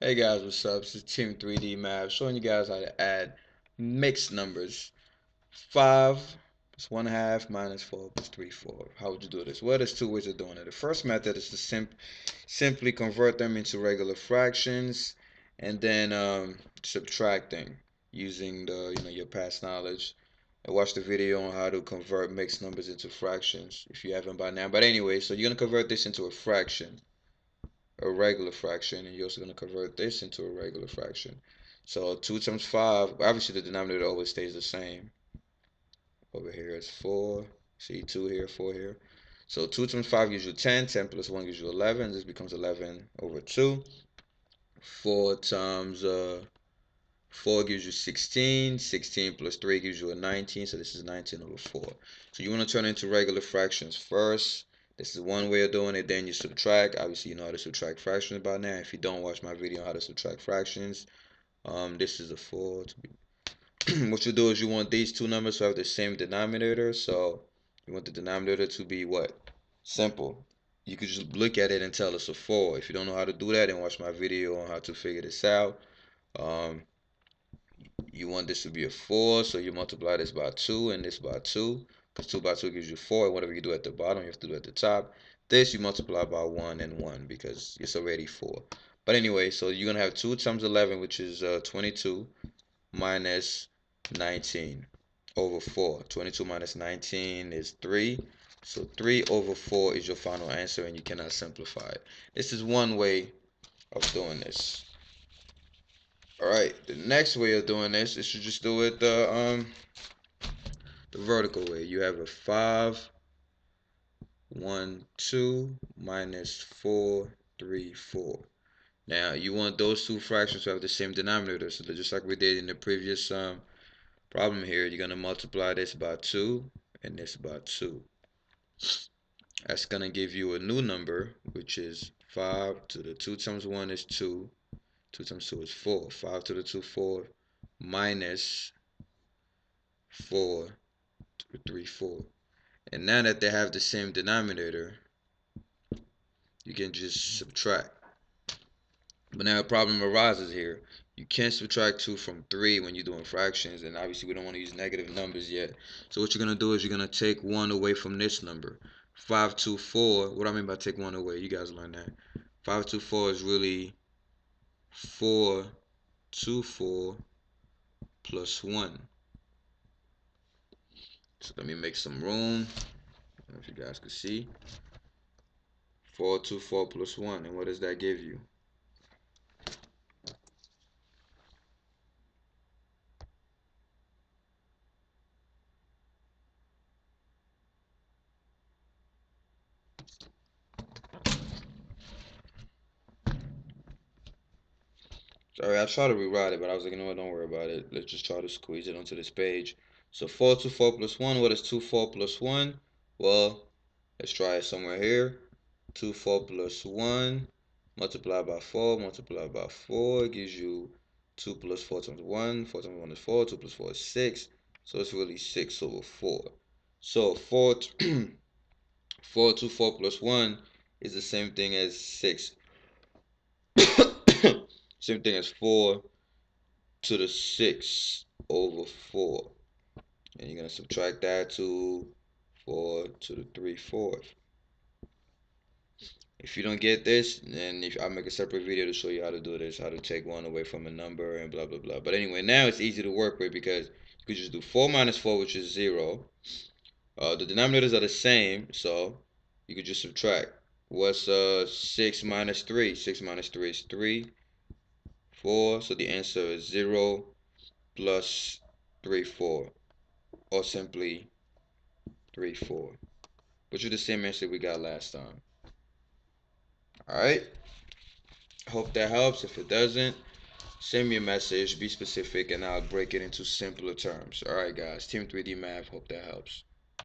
Hey guys, what's up? This is Team 3D Math showing you guys how to add mixed numbers. 5 plus 1 half minus 4 plus 3/4. How would you do this? Well, there's two ways of doing it. The first method is to simply convert them into regular fractions and then subtracting using your past knowledge. And watch the video on how to convert mixed numbers into fractions if you haven't by now. But anyway, so you're going to convert this into a fraction, a regular fraction, and you're also going to convert this into a regular fraction. So 2 times 5, obviously the denominator always stays the same. Over here it's 4. See 2 here, 4 here. So 2 times 5 gives you 10. 10 plus 1 gives you 11. This becomes 11 over 2. 4 times 4 gives you 16. 16 plus 3 gives you a 19. So this is 19 over 4. So you want to turn it into regular fractions first. This is one way of doing it. Then you subtract. Obviously, you know how to subtract fractions by now. If you don't watch my video on how to subtract fractions, this is a 4. What you do is you want these two numbers to have the same denominator. So you want the denominator to be what? Simple. You could just look at it and tell it's a 4. If you don't know how to do that, then watch my video on how to figure this out. Um, you want this to be a 4, so you multiply this by 2 and this by 2, because 2 by 2 gives you 4, and whatever you do at the bottom, you have to do at the top. This you multiply by 1 and 1, because it's already 4. But anyway, so you're going to have 2 times 11, which is 22, minus 19 over 4. 22 minus 19 is 3. So 3 over 4 is your final answer, and you cannot simplify it. This is one way of doing this. Alright, the next way of doing this is to just do it the vertical way. You have a 5, 1, 2 minus 4, 3, 4. Now you want those two fractions to have the same denominator. So just like we did in the previous problem here, you're gonna multiply this by 2 and this by 2. That's gonna give you a new number, which is 5 to the 2 times 1 is 2. 2 times 2 is 4. 5 to the 2, 4, minus 4 to the 3, 4. And now that they have the same denominator, you can just subtract. But now a problem arises here. You can't subtract 2 from 3 when you're doing fractions, and obviously we don't want to use negative numbers yet. So what you're going to do is you're going to take 1 away from this number. 5 to 4, what do I mean by take 1 away? You guys learned that. 5 to 4 is really 4 to 4 plus 1. So let me make some room. I don't know if you guys can see. 4 to 4 plus 1. And what does that give you? Sorry, I tried to rewrite it, but I was like, you know what, don't worry about it. Let's just try to squeeze it onto this page. So 4 to 4 plus 1, what is 2 4 plus 1? Well, let's try it somewhere here. 2 4 plus 1, multiply by 4, multiply by 4, gives you 2 plus 4 times 1. 4 times 1 is 4, 2 plus 4 is 6. So it's really 6 over 4. So 4, 4 to 4 plus 1 is the same thing as 6. Same thing as 4 to the 6 over 4. And you're going to subtract that to 4 to the 3/4. If you don't get this, then I'll make a separate video to show you how to do this, how to take 1 away from a number and blah, blah, blah. But anyway, now it's easy to work with because you could just do 4 minus 4, which is 0. The denominators are the same, so you could just subtract. What's 6 minus 3? 6 minus 3 is 3. 4, so the answer is 0 plus 3/4, or simply 3/4, which is the same answer we got last time. Alright, hope that helps. If it doesn't, send me a message, be specific, and I'll break it into simpler terms. Alright guys, Team 3D Math, hope that helps.